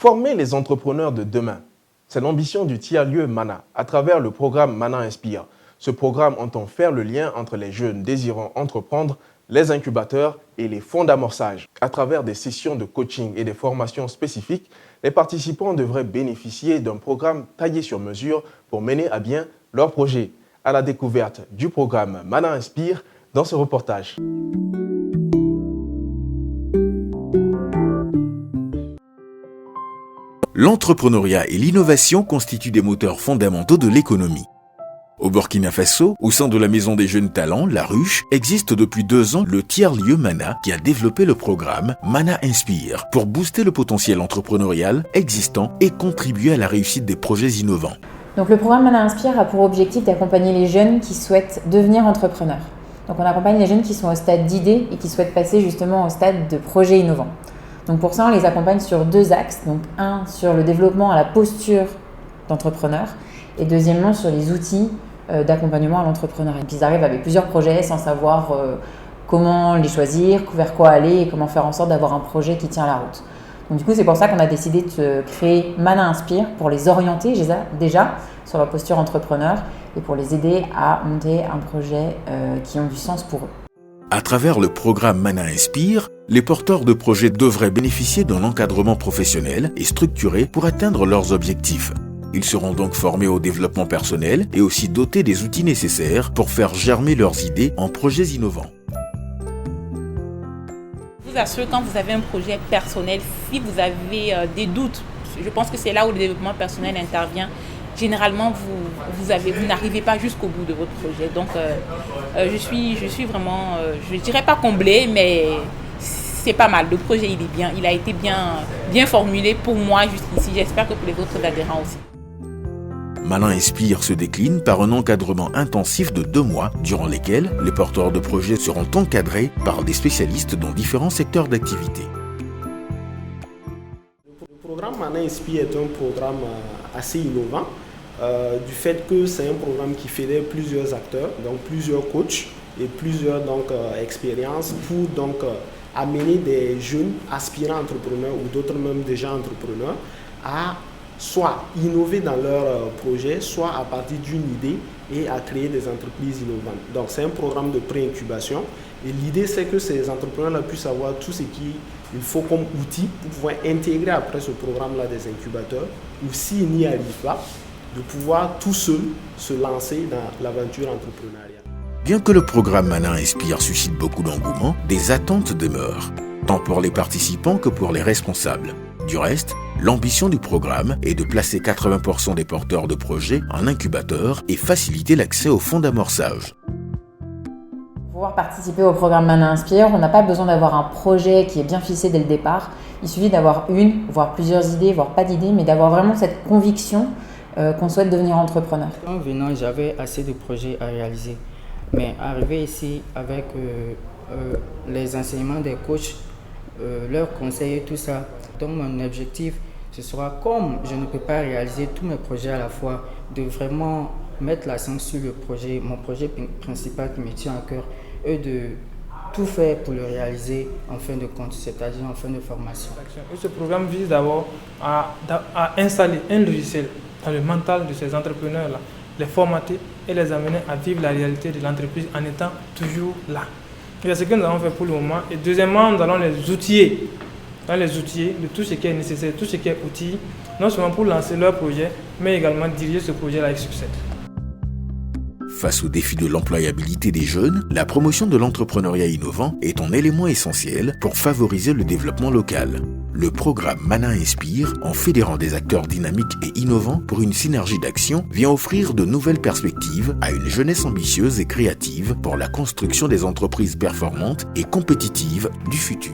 Former les entrepreneurs de demain, c'est l'ambition du tiers-lieu MANA à travers le programme MANA Inspire. Ce programme entend faire le lien entre les jeunes désirant entreprendre, les incubateurs et les fonds d'amorçage. À travers des sessions de coaching et des formations spécifiques, les participants devraient bénéficier d'un programme taillé sur mesure pour mener à bien leur projet. À la découverte du programme MANA Inspire dans ce reportage. L'entrepreneuriat et l'innovation constituent des moteurs fondamentaux de l'économie. Au Burkina Faso, au sein de la Maison des Jeunes Talents, La Ruche, existe depuis 2 ans le tiers-lieu MANA qui a développé le programme MANA Inspire pour booster le potentiel entrepreneurial existant et contribuer à la réussite des projets innovants. Donc le programme MANA Inspire a pour objectif d'accompagner les jeunes qui souhaitent devenir entrepreneurs. Donc on accompagne les jeunes qui sont au stade d'idées et qui souhaitent passer justement au stade de projets innovants. Donc pour ça, on les accompagne sur 2 axes. Donc un, sur le développement à la posture d'entrepreneur et deuxièmement, sur les outils d'accompagnement à l'entrepreneuriat. Ils arrivent avec plusieurs projets sans savoir comment les choisir, vers quoi aller et comment faire en sorte d'avoir un projet qui tient la route. Donc du coup, c'est pour ça qu'on a décidé de créer MANA Inspire pour les orienter déjà sur leur posture entrepreneur et pour les aider à monter un projet qui a du sens pour eux. À travers le programme MANA Inspire, les porteurs de projets devraient bénéficier d'un encadrement professionnel et structuré pour atteindre leurs objectifs. Ils seront donc formés au développement personnel et aussi dotés des outils nécessaires pour faire germer leurs idées en projets innovants. Je vous assure, quand vous avez un projet personnel, si vous avez des doutes, je pense que c'est là où le développement personnel intervient. Généralement, vous n'arrivez pas jusqu'au bout de votre projet. Donc, je suis vraiment, je ne dirais pas comblée, mais c'est pas mal. Le projet, il a été bien formulé pour moi jusqu'ici. J'espère que pour les autres adhérents aussi. MANA Inspire se décline par un encadrement intensif de 2 mois, durant lesquels les porteurs de projets seront encadrés par des spécialistes dans différents secteurs d'activité. Le programme MANA Inspire est un programme assez innovant, du fait que c'est un programme qui fédère plusieurs acteurs, donc plusieurs coachs et plusieurs expériences pour amener des jeunes aspirants entrepreneurs ou d'autres même déjà entrepreneurs à soit innover dans leur projet, soit à partir d'une idée et à créer des entreprises innovantes. Donc c'est un programme de pré-incubation et l'idée c'est que ces entrepreneurs puissent avoir tout ce qu'il faut comme outil pour pouvoir intégrer après ce programme-là des incubateurs ou s'ils n'y arrivent pas, de pouvoir tout seul se lancer dans l'aventure entrepreneuriale. Bien que le programme MANA Inspire suscite beaucoup d'engouement, des attentes demeurent, tant pour les participants que pour les responsables. Du reste, l'ambition du programme est de placer 80% des porteurs de projets en incubateur et faciliter l'accès aux fonds d'amorçage. Pour pouvoir participer au programme MANA Inspire, on n'a pas besoin d'avoir un projet qui est bien ficelé dès le départ. Il suffit d'avoir une, voire plusieurs idées, voire pas d'idées, mais d'avoir vraiment cette conviction qu'on souhaite devenir entrepreneur. En venant, j'avais assez de projets à réaliser. Mais arrivé ici avec les enseignements des coachs, leurs conseils et tout ça, donc mon objectif, ce sera comme je ne peux pas réaliser tous mes projets à la fois, de vraiment mettre l'accent sur le projet, mon projet principal qui me tient à cœur, et de tout faire pour le réaliser en fin de compte, c'est-à-dire en fin de formation. Ce programme vise d'abord à installer un logiciel dans le mental de ces entrepreneurs-là, les formater et les amener à vivre la réalité de l'entreprise en étant toujours là. C'est ce que nous avons fait pour le moment. Et deuxièmement, nous allons les outiller, de tout ce qui est nécessaire, tout ce qui est outil, non seulement pour lancer leur projet, mais également diriger ce projet-là avec succès. Face au défi de l'employabilité des jeunes, la promotion de l'entrepreneuriat innovant est un élément essentiel pour favoriser le développement local. Le programme MANA Inspire, en fédérant des acteurs dynamiques et innovants pour une synergie d'action, vient offrir de nouvelles perspectives à une jeunesse ambitieuse et créative pour la construction des entreprises performantes et compétitives du futur.